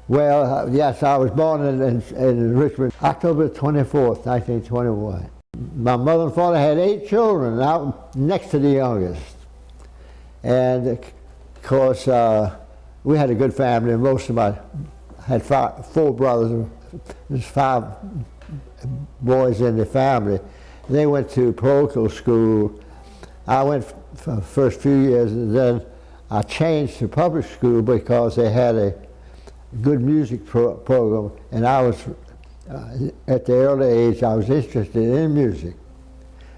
Well, yes, I was born in Richmond, October 24th, 1921. My mother and father had 8 children, and I was next to the youngest. And of course, we had a good family. Most of my, had 4 brothers. There's 5 boys in the family. They went to parochial school. I went for the first few years, and then I changed to public school because they had a good music program, and I was, at the early age, I was interested in music,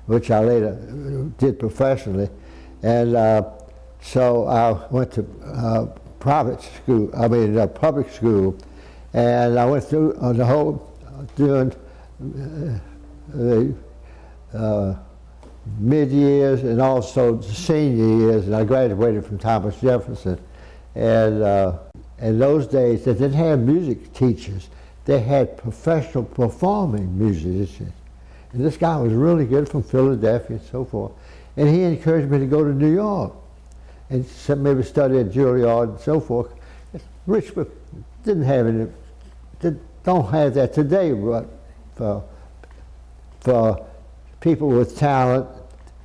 which I later did professionally. And so I went to public school, and I went through the whole, during the mid-years and also the senior years, and I graduated from Thomas Jefferson. And in those days, they didn't have music teachers. They had professional performing musicians. And this guy was really good, from Philadelphia and so forth. And he encouraged me to go to New York and maybe study at Juilliard and so forth. Richmond didn't have any, don't have that today, but for people with talent,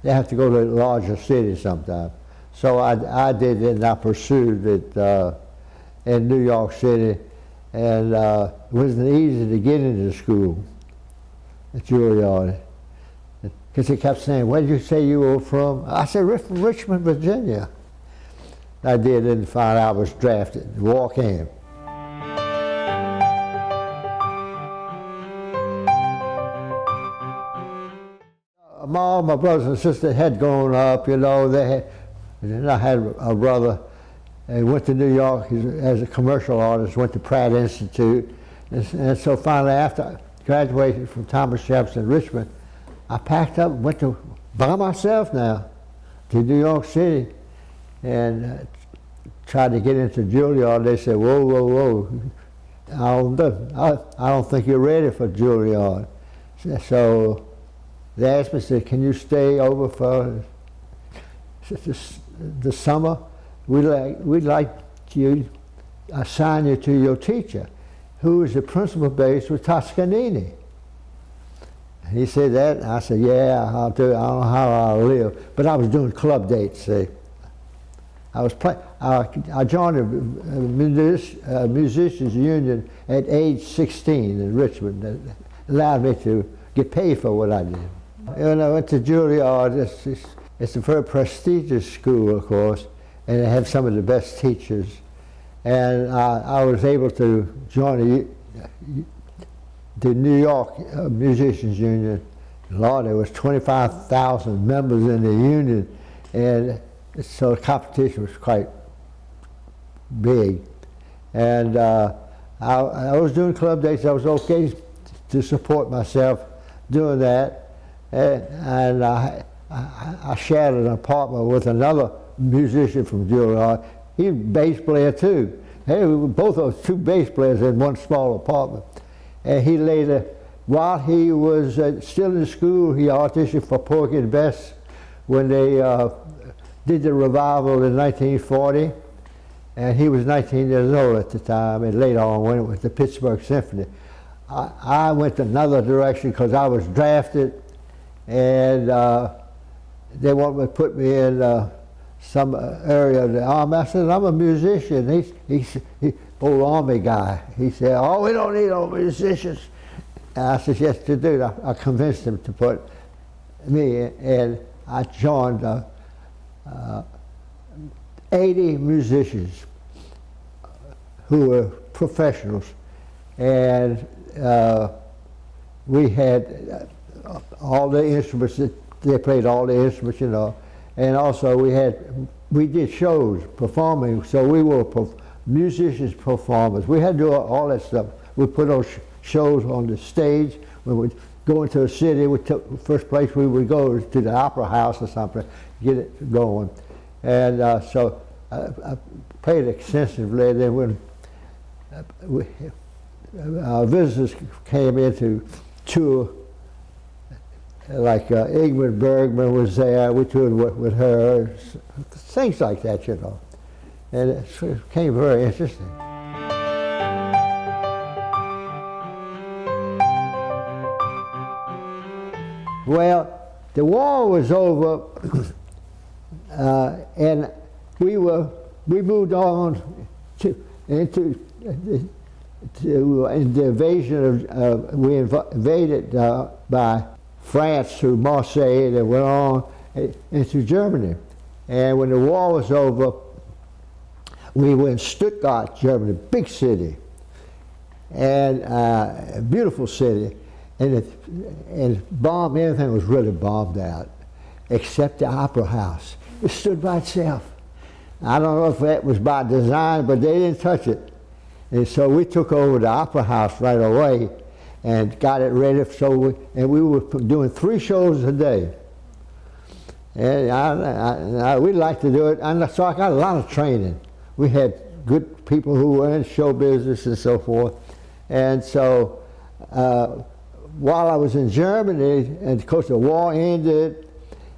they have to go to larger cities sometimes. So I did it, and I pursued it in New York City, and it wasn't easy to get into school at Juilliard, because they kept saying, "Where did you say you were from?" I said, "From Richmond, Virginia." I did, and find out I was drafted, walk in. All my brothers and sisters had grown up, you know. And I had a brother, he went to New York as a commercial artist, went to Pratt Institute. And so finally, after I graduated from Thomas Jefferson, Richmond, I packed up and went by myself now to New York City, and tried to get into Juilliard. They said, "Whoa, whoa, whoa, I don't think you're ready for Juilliard." So they asked me, said, "Can you stay over for the summer? We'd like to assign you to your teacher, who is the principal base with Toscanini." And he said that, and I said, "Yeah, I'll do it. I don't know how I'll live." But I was doing club dates, see. I joined a musicians union at age 16 in Richmond. That allowed me to get paid for what I did. When I went to Juilliard, it's a very prestigious school, of course, and they have some of the best teachers. And I was able to join the New York Musicians Union. Lord, there was 25,000 members in the union, and so the competition was quite big. And I was doing club dates. I was okay to support myself doing that. And I shared an apartment with another musician from Juilliard. He was a bass player too. Hey, we were both of us 2 bass players in one small apartment. And he later, while he was still in school, he auditioned for Porgy and Bess when they did the revival in 1940. And he was 19 years old at the time, and later on went with the Pittsburgh Symphony. I went another direction because I was drafted, and they wanted to put me in some area of the Army. I said, "I'm a musician." He old Army guy. He said, "Oh, we don't need no musicians." And I said, "Yes, you do." I convinced him to put me in, and I joined 80 musicians who were professionals, and we had all the instruments. They played all the instruments, you know, and also we did shows, performing. So we were musicians, performers. We had to do all that stuff. We put those shows on the stage. When we go into a city, first place we would go to the opera house or something, get it going. And so I played extensively. Then when our visitors came in to tour, like Ingrid Bergman was there, we toured with her, things like that, you know. And it became very interesting. Well, the war was over, and we moved on into the invasion of, we invaded by France through Marseille and went on into Germany. And when the war was over, we were in Stuttgart, Germany, big city, and a beautiful city, and everything was really bombed out, except the Opera House. It stood by itself. I don't know if that was by design, but they didn't touch it. And so we took over the Opera House right away and got it ready. And we were doing 3 shows a day. And we liked to do it. And so I got a lot of training. We had good people who were in show business and so forth. And so while I was in Germany, and of course the war ended,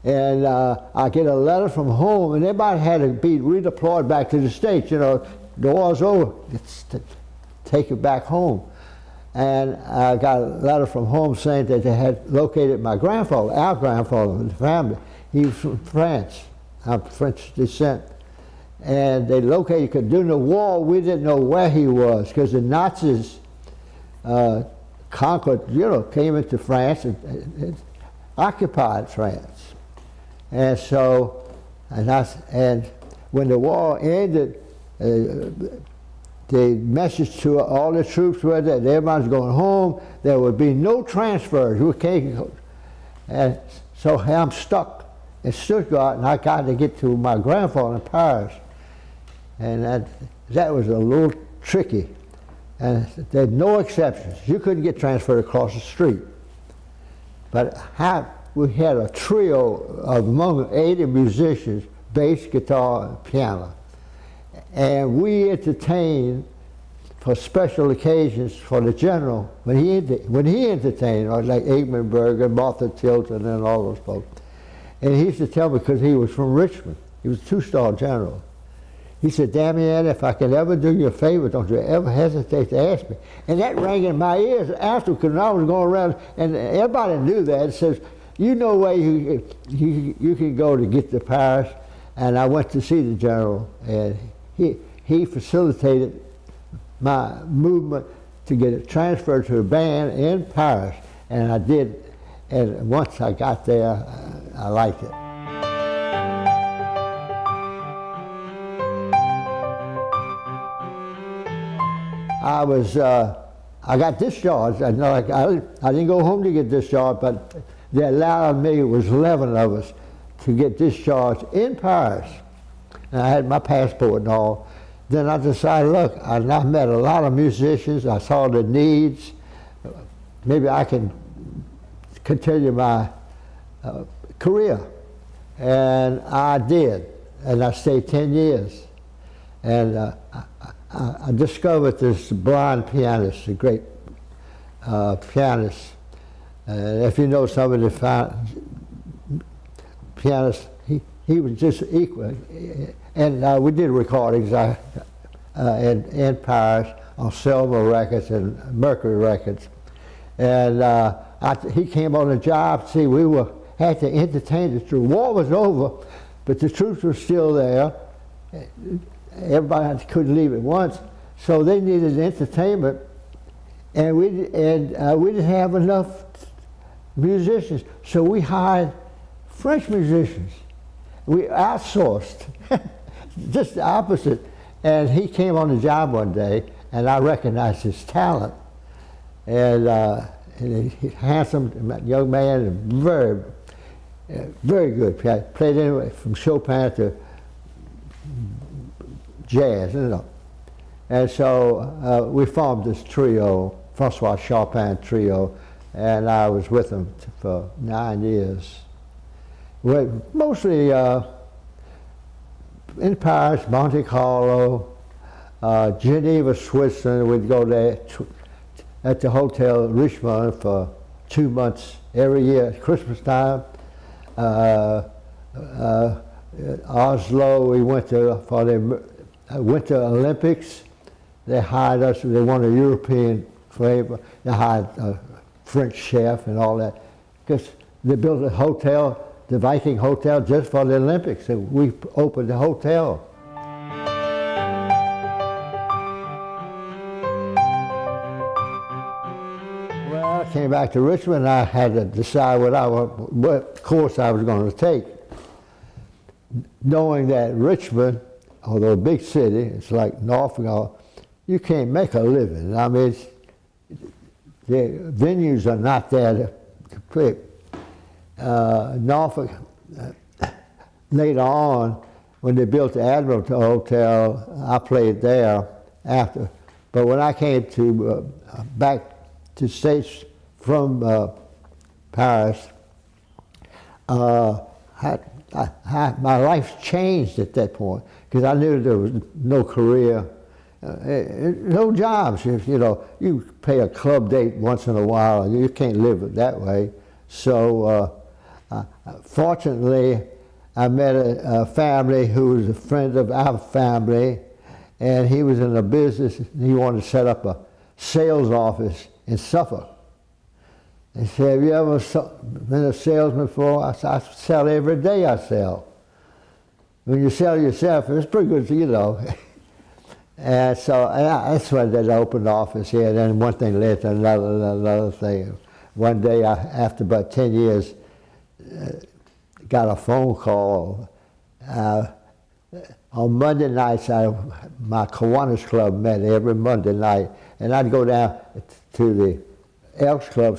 and I get a letter from home, and everybody had to be redeployed back to the States. You know, the war's over, take it back home. And I got a letter from home saying that they had located my grandfather, our grandfather in the family. He was from France. I'm French descent. And they located, because during the war, we didn't know where he was, because the Nazis conquered, came into France and occupied France. And so, and when the war ended, the message to all the troops was that everybody's going home. There would be no transfers. We can't go. And so I'm stuck in Stuttgart, and I got to get to my grandfather in Paris. And that was a little tricky. And there were no exceptions. You couldn't get transferred across the street. But we had a trio of among 80 musicians, bass, guitar, and piano. And we entertained for special occasions for the general. When he entertained, like Eggenberg and Martha Tilton and all those folks. And he used to tell me, because he was from Richmond, he was a 2-star general. He said, Damiani, if I can ever do you a favor, don't you ever hesitate to ask me. And that rang in my ears after, because I was going around, and everybody knew that. It says, you know where you can go to get to Paris. And I went to see the general, and he facilitated my movement to get it transferred to a band in Paris. And I did, and once I got there, I liked it. I got discharged. I didn't go home to get discharged, but they allowed me, it was 11 of us, to get discharged in Paris. And I had my passport and all. Then I decided, look, I met a lot of musicians. I saw the needs. Maybe I can continue my career. And I did. And I stayed 10 years. And I discovered this blind pianist, a great pianist. If you know some of the pianists, he was just equal. And we did recordings in Paris on Silver Records and Mercury Records. And he came on the job. See, had to entertain. The war was over, but the troops were still there. Everybody couldn't leave at once, so they needed entertainment, and we didn't have enough musicians, so we hired French musicians. We outsourced, just the opposite. And he came on the job one day, and I recognized his talent. And he's handsome young man, and very, very good. Played anyway from Chopin to jazz, And so we formed this trio, Francois Chopin Trio, and I was with them for 9 years. Mostly in Paris, Monte Carlo, Geneva, Switzerland. We'd go there at the Hotel Richmond for 2 months every year at Christmas time. Oslo, we went to for the Winter Olympics. They hired us. They wanted a European flavor. They hired a French chef and all that, because they built a hotel, the Viking Hotel, just for the Olympics. And we opened the hotel. Well, I came back to Richmond. I had to decide what course I was going to take, knowing that Richmond, although a big city, it's like Norfolk, you can't make a living. I mean, the venues are not there to play. Norfolk, later on, when they built the Admiralty Hotel, I played there after. But when I came to back to States from Paris, my life changed at that point because I knew there was no career, no jobs. You know, you pay a club date once in a while, and you can't live that way. So, fortunately, I met a family who was a friend of our family, and he was in a business. He wanted to set up a sales office in Suffolk. They said, "Have you ever been a salesman before?" I said, "I sell every day. I sell." When you sell yourself, it's pretty good, you know. And so that's when they opened the office here. And then one thing led to another thing. One day, after about 10 years, got a phone call. On Monday nights, my Kiwanis Club met every Monday night, and I'd go down to the Elks Club,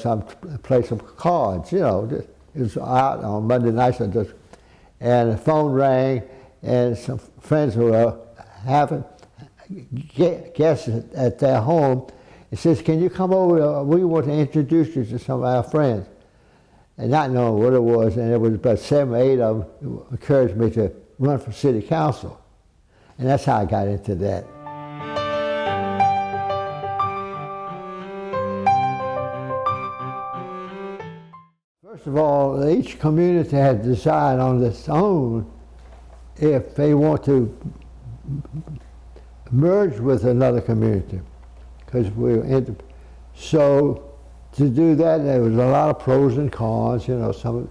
play some cards, you know. It was out on Monday nights, and the phone rang, and some friends who were having guests at their home. It says, "Can you come over? We want to introduce you to some of our friends." And not knowing what it was, and it was about 7 or 8 of them who encouraged me to run for city council. And that's how I got into that. First of all, each community had to decide on its own if they want to merge with another community, because we were so to do that, there was a lot of pros and cons. You know, some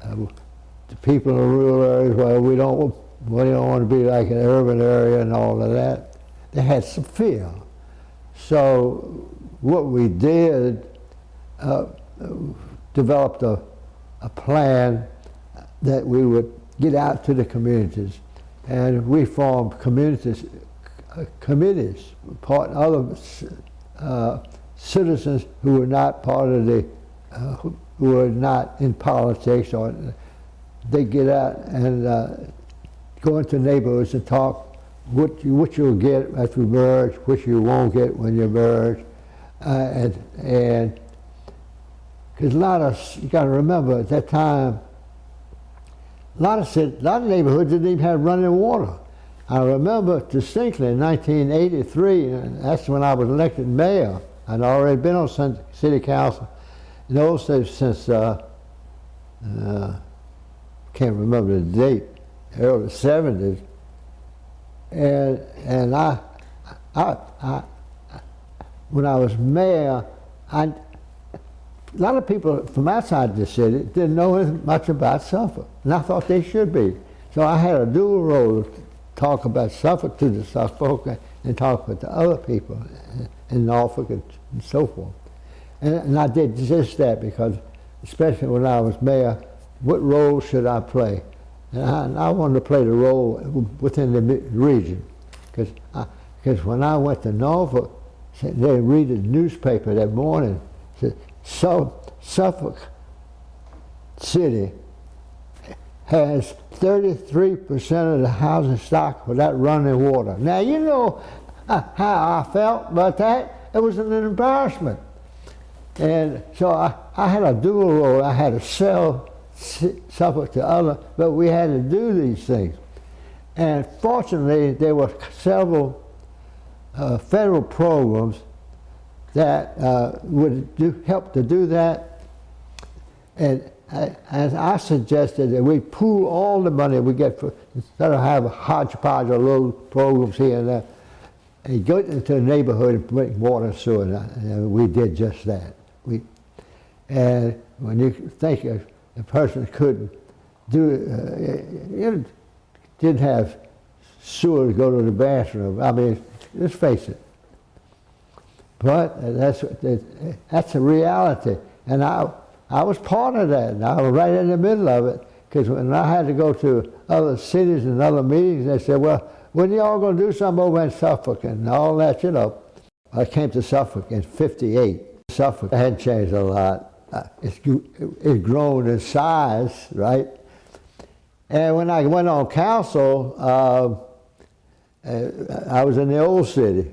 the people in the rural areas, well, we don't want to be like an urban area and all of that. They had some fear. So what we did, developed a plan that we would get out to the communities, and we formed communities, other citizens who were not part of who were not in politics, or they get out and go into neighborhoods and talk what you'll get as we merge, what you won't get when you merge, and because you got to remember at that time, a lot of neighborhoods didn't even have running water. I remember distinctly in 1983, and that's when I was elected mayor. I'd already been on city council in those days since, can't remember the date, early 70s. And I when I was mayor, a lot of people from outside the city didn't know much about Suffolk, and I thought they should be. So I had a dual role, talk about Suffolk to the Suffolk and talk with the other people in Norfolk and so forth. And I did just that because, especially when I was mayor, what role should I play? And I wanted to play the role within the region, because when I went to Norfolk, they read the newspaper that morning, said, Suffolk City has 33% of the housing stock without running water. Now, you know how I felt about that. It was an embarrassment. And so I had a dual role. I had to sell Suffolk to others, but we had to do these things. And fortunately, there were several federal programs that would help to do that. And as I suggested, that we pool all the money we get instead of have a hodgepodge of little programs here and there, and go into the neighborhood and make water and sewer. And we did just that. And when you think of a person couldn't do, you didn't have sewer to go to the bathroom. I mean, let's face it. But that's a reality. And I was part of that, and I was right in the middle of it, because when I had to go to other cities and other meetings, they said, well, when are y'all going to do something over in Suffolk and all that, you know. I came to Suffolk in '58. Suffolk hadn't changed a lot. It's grown in size, right? And when I went on council, I was in the old city.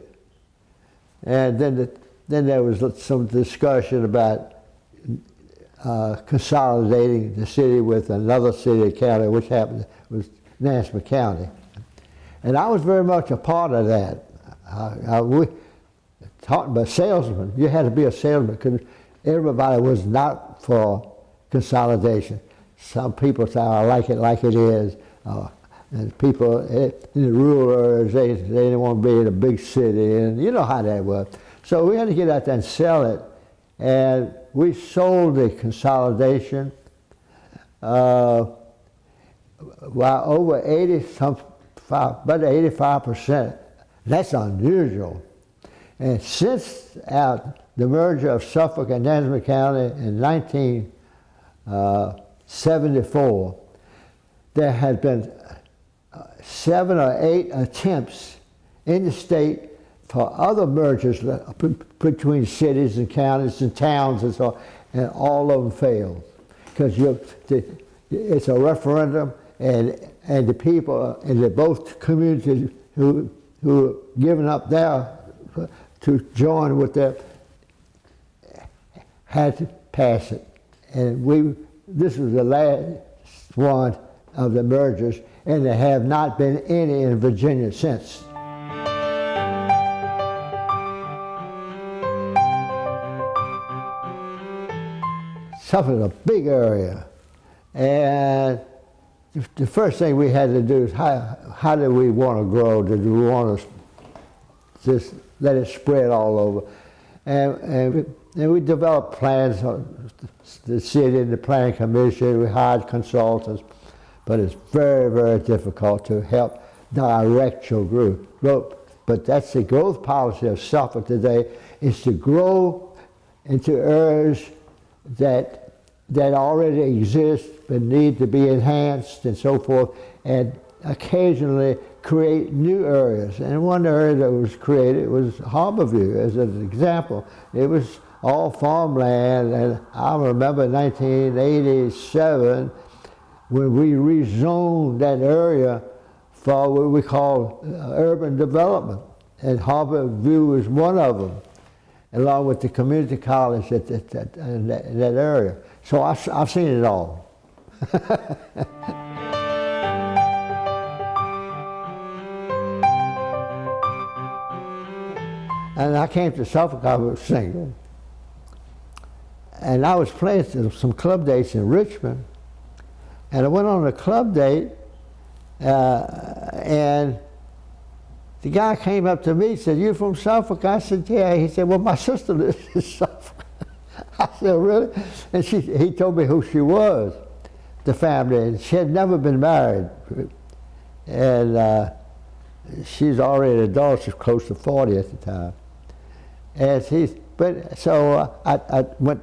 And then there was some discussion about consolidating the city with another city or county, which happened was Nansemond County. And I was very much a part of that. We talking about salesmen. You had to be a salesman because everybody was not for consolidation. Some people say, I like it is. And people in the rural areas, they didn't want to be in a big city, and you know how that was. So we had to get out there and sell it. And we sold the consolidation while over 85%. That's unusual. And since the merger of Suffolk and Nansemond County in 1974, there had been 7 or 8 attempts in the state for other mergers between cities and counties and towns and so on, and all of them failed. Because it's a referendum, and the people in both communities who are giving up there to join with them had to pass it. And this was the last one of the mergers, and there have not been any in Virginia since. Suffolk is a big area, and the first thing we had to do is how do we want to grow? Did we want to just let it spread all over? And we developed plans, the city and the planning commission, we hired consultants, but it's very, very difficult to help direct your growth. But that's the growth policy of Suffolk today, is to grow into areas that already exist but need to be enhanced and so forth, and occasionally create new areas. And one area that was created was Harborview, as an example. It was all farmland, and I remember 1987 when we rezoned that area for what we call urban development, and Harborview was one of them, along with the community college in that area. So I've seen it all. And I came to Suffolk, I was single. And I was playing some club dates in Richmond. And I went on a club date, and the guy came up to me and said, "You from Suffolk?" I said, "Yeah." He said, "Well, my sister lives in Suffolk." I said, "Really?" And he told me who she was, the family, and she had never been married. And she's already an adult, she's close to 40 at the time. And I went,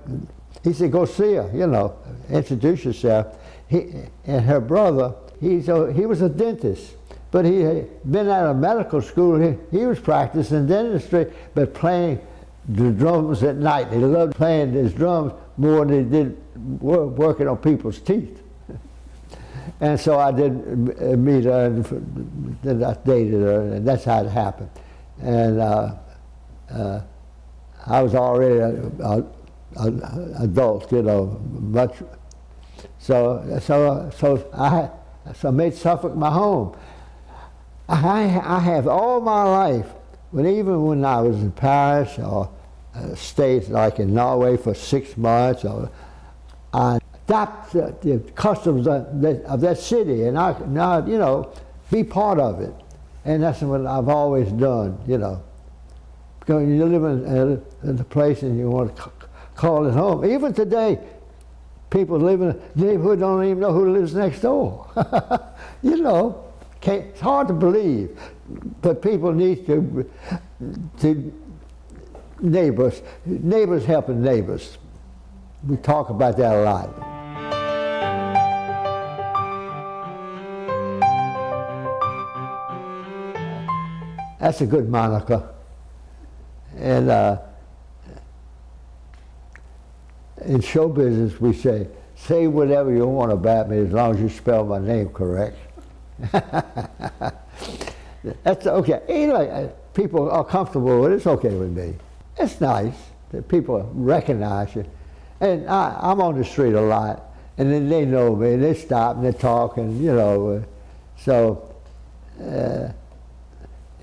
he said, "Go see her, you know, introduce yourself." And her brother, he was a dentist, but he had been out of medical school. He was practicing dentistry, but playing the drums at night. He loved playing his drums more than he did working on people's teeth. And so I did meet her, and then I dated her, and that's how it happened. And I was already an adult, you know, much. So I made Suffolk my home. I have all my life, even when I was in Paris or states like in Norway for 6 months, or I adopted the customs of that city, and now you know, be part of it. And that's what I've always done, you know. Because you live in a place and you want to call it home. Even today, People live in a neighborhood don't even know who lives next door. You know, it's hard to believe, but people need to neighbors helping neighbors. We talk about that a lot. That's a good moniker. And in show business, we say whatever you want about me as long as you spell my name correct. That's okay. You know, people are comfortable with it. It's okay with me. It's nice that people recognize you. And I'm on the street a lot, and then they know me, and they stop and they talk, and you know,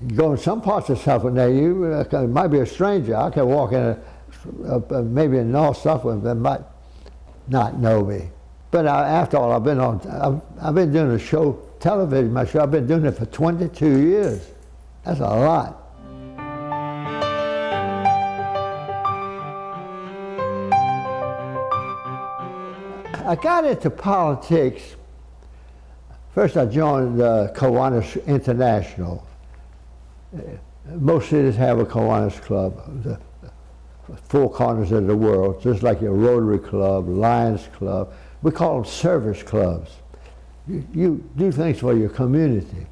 you go in some parts of Suffolk now, you might be a stranger. I can walk in maybe in North Suffolk that might not know me. But after all, I've been doing a show, television, my show. I've been doing it for 22 years. That's a lot. I got into politics. First, I joined Kiwanis International. Most cities have a Kiwanis club, the four corners of the world, just like your Rotary Club, Lions Club. We call them service clubs. You do things for your community.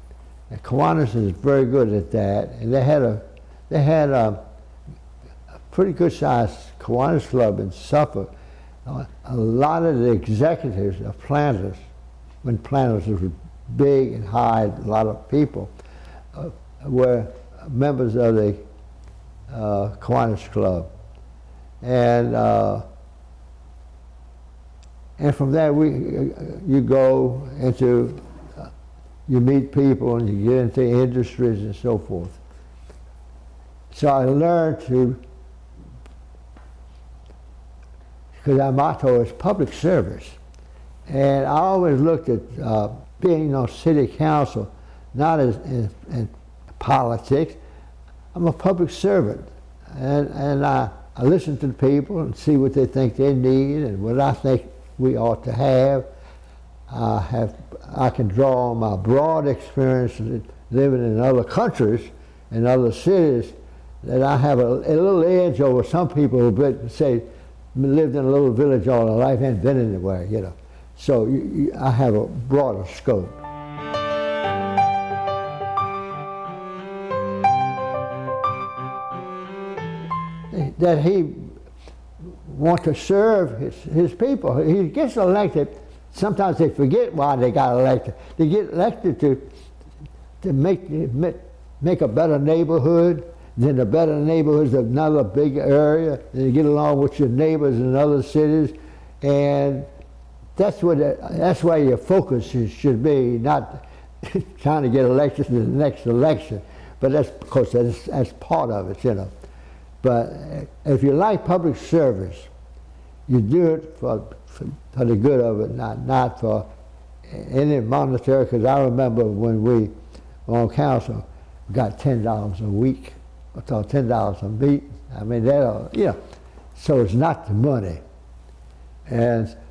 And Kiwanis is very good at that. And they had a pretty good sized Kiwanis club in Suffolk. A lot of the executives of Planters, when Planters was big and hired a lot of people, were members of the Kiwanis Club. And from there, you go into, you meet people and you get into industries and so forth. So I learned to, because our motto is public service. And I always looked at being on city council, not as in politics. I'm a public servant. And I listen to the people and see what they think they need and what I think we ought to have. I can draw on my broad experience living in other countries and other cities, that I have a little edge over some people who say lived in a little village all their life and been anywhere, you know. So I have a broader scope. That he wants to serve his people. He gets elected. Sometimes they forget why they got elected. They get elected to make a better neighborhood. Then the better neighborhood's another big area. And you get along with your neighbors in other cities, and that's where your focus should be, not trying to get elected in the next election. But that's because that's part of it, you know. But if you like public service, you do it for the good of it, not for any monetary. Because I remember when we were on council, we got $10 a week. I thought $10 a meet. I mean, so it's not the money.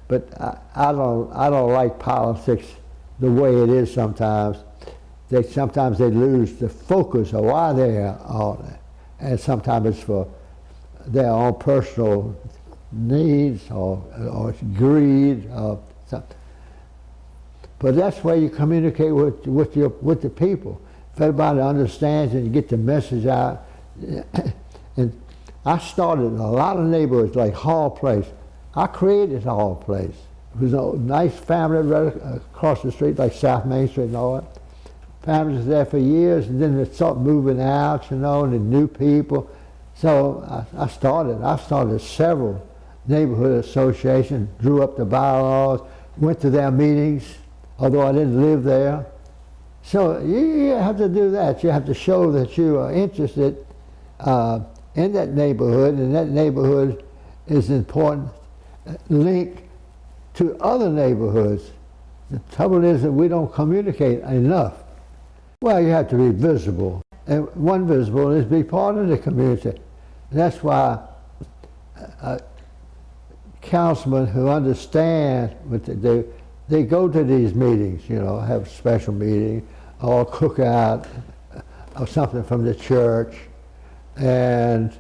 But I don't like politics the way it is sometimes. Sometimes they lose the focus of why they're on it. And sometimes it's for their own personal needs or greed or something. But that's where you communicate with the people. If everybody understands and you get the message out. And I started in a lot of neighborhoods like Hall Place. I created Hall Place. It was a nice family right across the street, like South Main Street and all that. Families was there for years, and then they started moving out, you know, and the new people. So I started several neighborhood associations, drew up the bylaws, went to their meetings, although I didn't live there. So you have to do that. You have to show that you are interested in that neighborhood, and that neighborhood is an important link to other neighborhoods. The trouble is that we don't communicate enough. Well, you have to be visible. And one visible is be part of the community. And that's why councilmen who understand what they go to these meetings, you know, have a special meeting or cookout or something from the church, and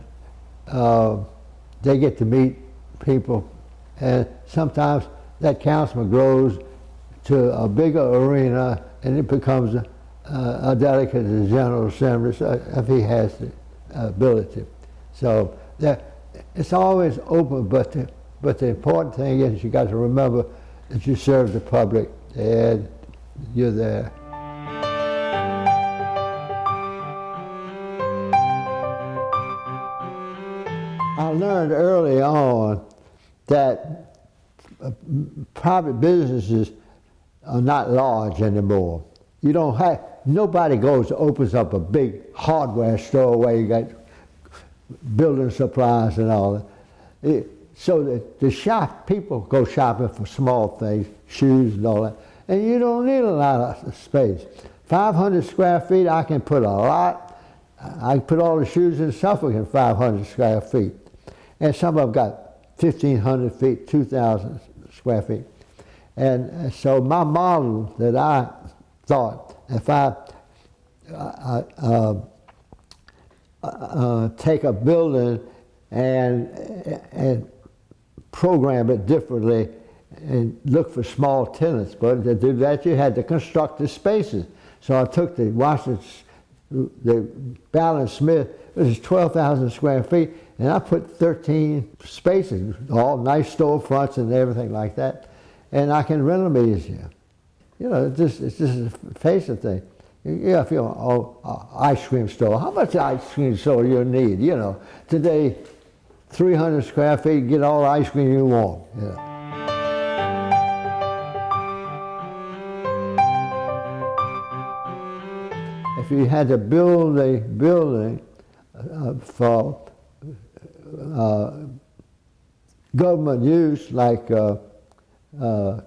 they get to meet people, and sometimes that councilman grows to a bigger arena and it becomes a delegate to the General Assembly if he has the ability. So it's always open, but the important thing is you got to remember that you serve the public and you're there. I learned early on that private businesses are not large anymore. You don't have, nobody opens up a big hardware store where you got building supplies and all that. So people go shopping for small things, shoes and all that, and you don't need a lot of space. 500 square feet, I can put a lot. I can put all the shoes in Suffolk in 500 square feet. And some of them got 1,500 feet, 2,000 square feet. And so my model that I thought, if I take a building and program it differently and look for small tenants, but to do that you had to construct the spaces. So I took the Ballard Smith, which is 12,000 square feet, and I put 13 spaces, all nice storefronts and everything like that, and I can rent them easier. You know, it's just a facing thing. Yeah, if you're an ice cream store, how much ice cream store you need? You know, today, 300 square feet, get all the ice cream you want. Yeah. If you had to build a building for government use, like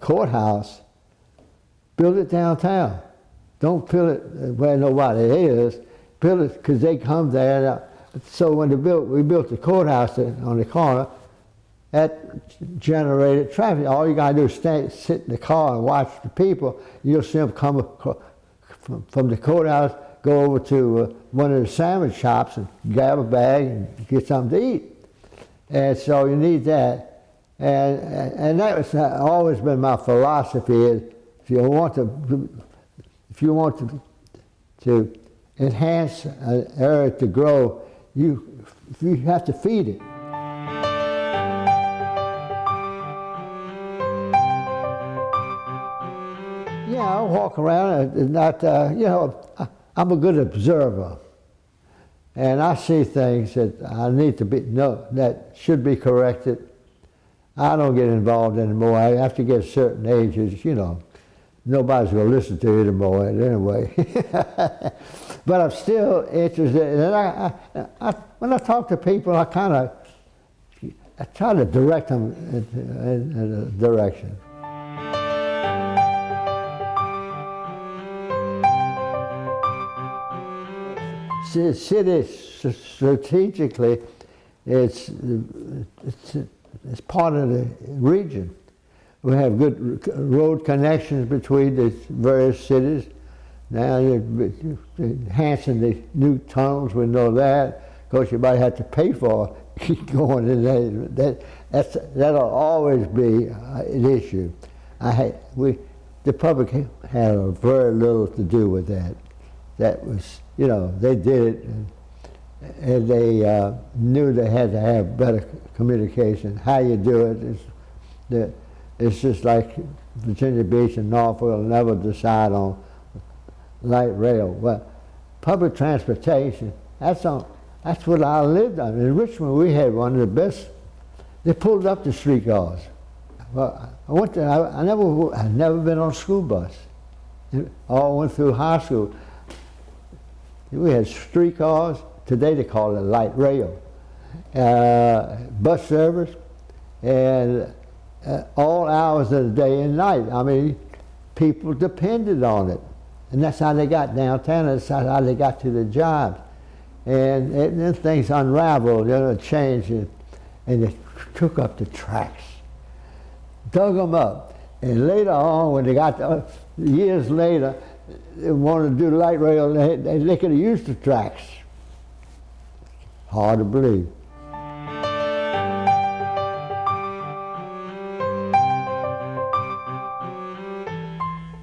courthouse, build it downtown. Don't build it where nobody is. Build it because they come there. So when we built the courthouse on the corner, that generated traffic. All you got to do is sit in the car and watch the people. You'll see them come from the courthouse, go over to one of the sandwich shops and grab a bag and get something to eat. And so you need that. And that was always been my philosophy is if you want to enhance an area to grow, you have to feed it. Yeah, I walk around and not, I'm a good observer. And I see things that I need to that should be corrected. I don't get involved anymore. I have to get a certain age, nobody's going to listen to you anymore anyway. But I'm still interested. And when I talk to people, I try to direct them in a direction. City strategically, it's part of the region. We have good road connections between the various cities. Now you're enhancing the new tunnels, we know that. Of course, you might have to pay for it going in there. That'll always be an issue. The public had very little to do with that. That was, they did it, and they knew they had to have better communication. How you do it it's just like Virginia Beach and Norfolk will never decide on light rail. Well, public transportation, that's what I lived on. In Richmond, we had one of the best. They pulled up the streetcars. Well, I've never been on a school bus. All went through high school. We had streetcars. Today they call it light rail. Bus service, and all hours of the day and night. I mean, people depended on it. And that's how they got downtown, that's how they got to the jobs. And then things unraveled, changed, and they took up the tracks. dug them up. And later on, when they got years later, they wanted to do light rail, they could have used the tracks. Hard to believe.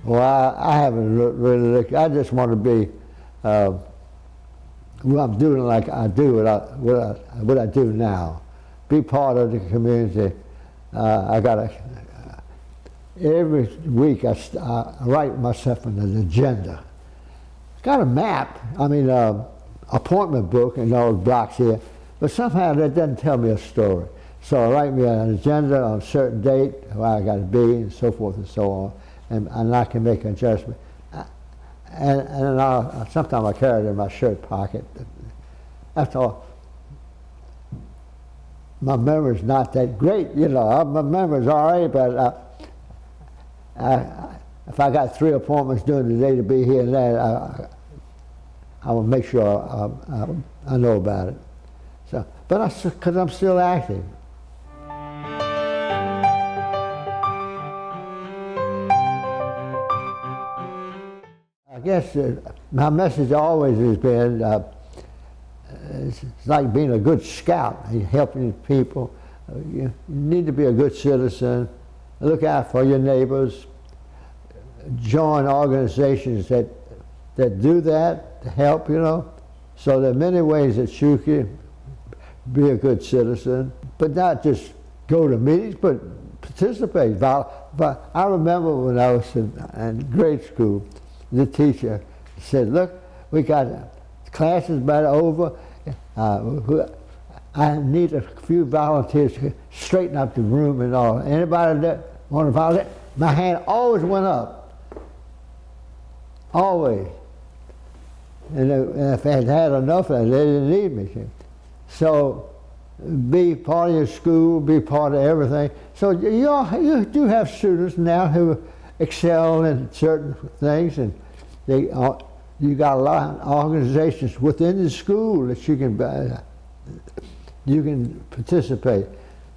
Well, I haven't really looked. I just want to be. Well, I'm doing like I do what I do now. Be part of the community. I got every week I write myself an agenda. It's got a map. I mean, appointment book and all the blocks here, but somehow that doesn't tell me a story. So I write me an agenda on a certain date, where I got to be, and so forth and so on, and I can make an adjustment. And sometimes I carry it in my shirt pocket. After all, my memory's not that great, you know. My memory's all right, but if I got 3 appointments during the day to be here and there, I will make sure I know about it. So, but because I'm still active. I guess my message always has been, it's like being a good scout, helping people. You need to be a good citizen, look out for your neighbors, join organizations that do that, to help, you know. So there are many ways that you can be a good citizen, but not just go to meetings, but participate. But I remember when I was in grade school, the teacher said, look, we got classes about over. I need a few volunteers to straighten up the room and all. Anybody that want to volunteer? My hand always went up. Always. And if I had enough of it, they didn't need me. So be part of your school, be part of everything. So you do have students now who excel in certain things, and you got a lot of organizations within the school that you can participate.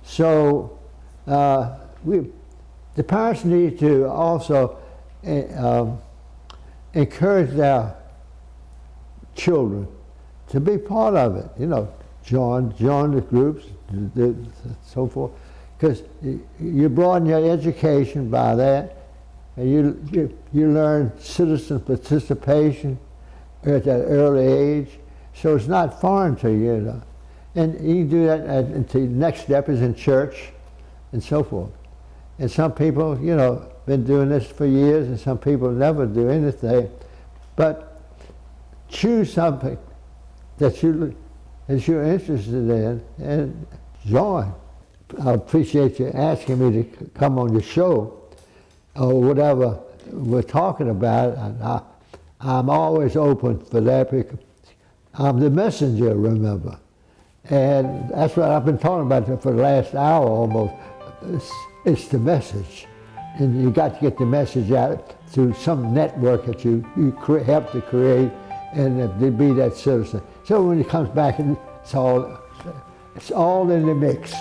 So the parents need to also encourage their children to be part of it. You know, join the groups, so forth, because you broaden your education by that. And you learn citizen participation at that early age, so it's not foreign to you, you know. And you can do that, and the next step is in church, and so forth. And some people, you know, been doing this for years, and some people never do anything. But choose something that you're interested in and join. I appreciate you asking me to come on your show, or whatever we're talking about, and I'm always open for that, because I'm the messenger, remember. And that's what I've been talking about for the last hour almost. It's the message. And you got to get the message out through some network that you help to create, and to be that citizen. So when it comes back, it's all in the mix.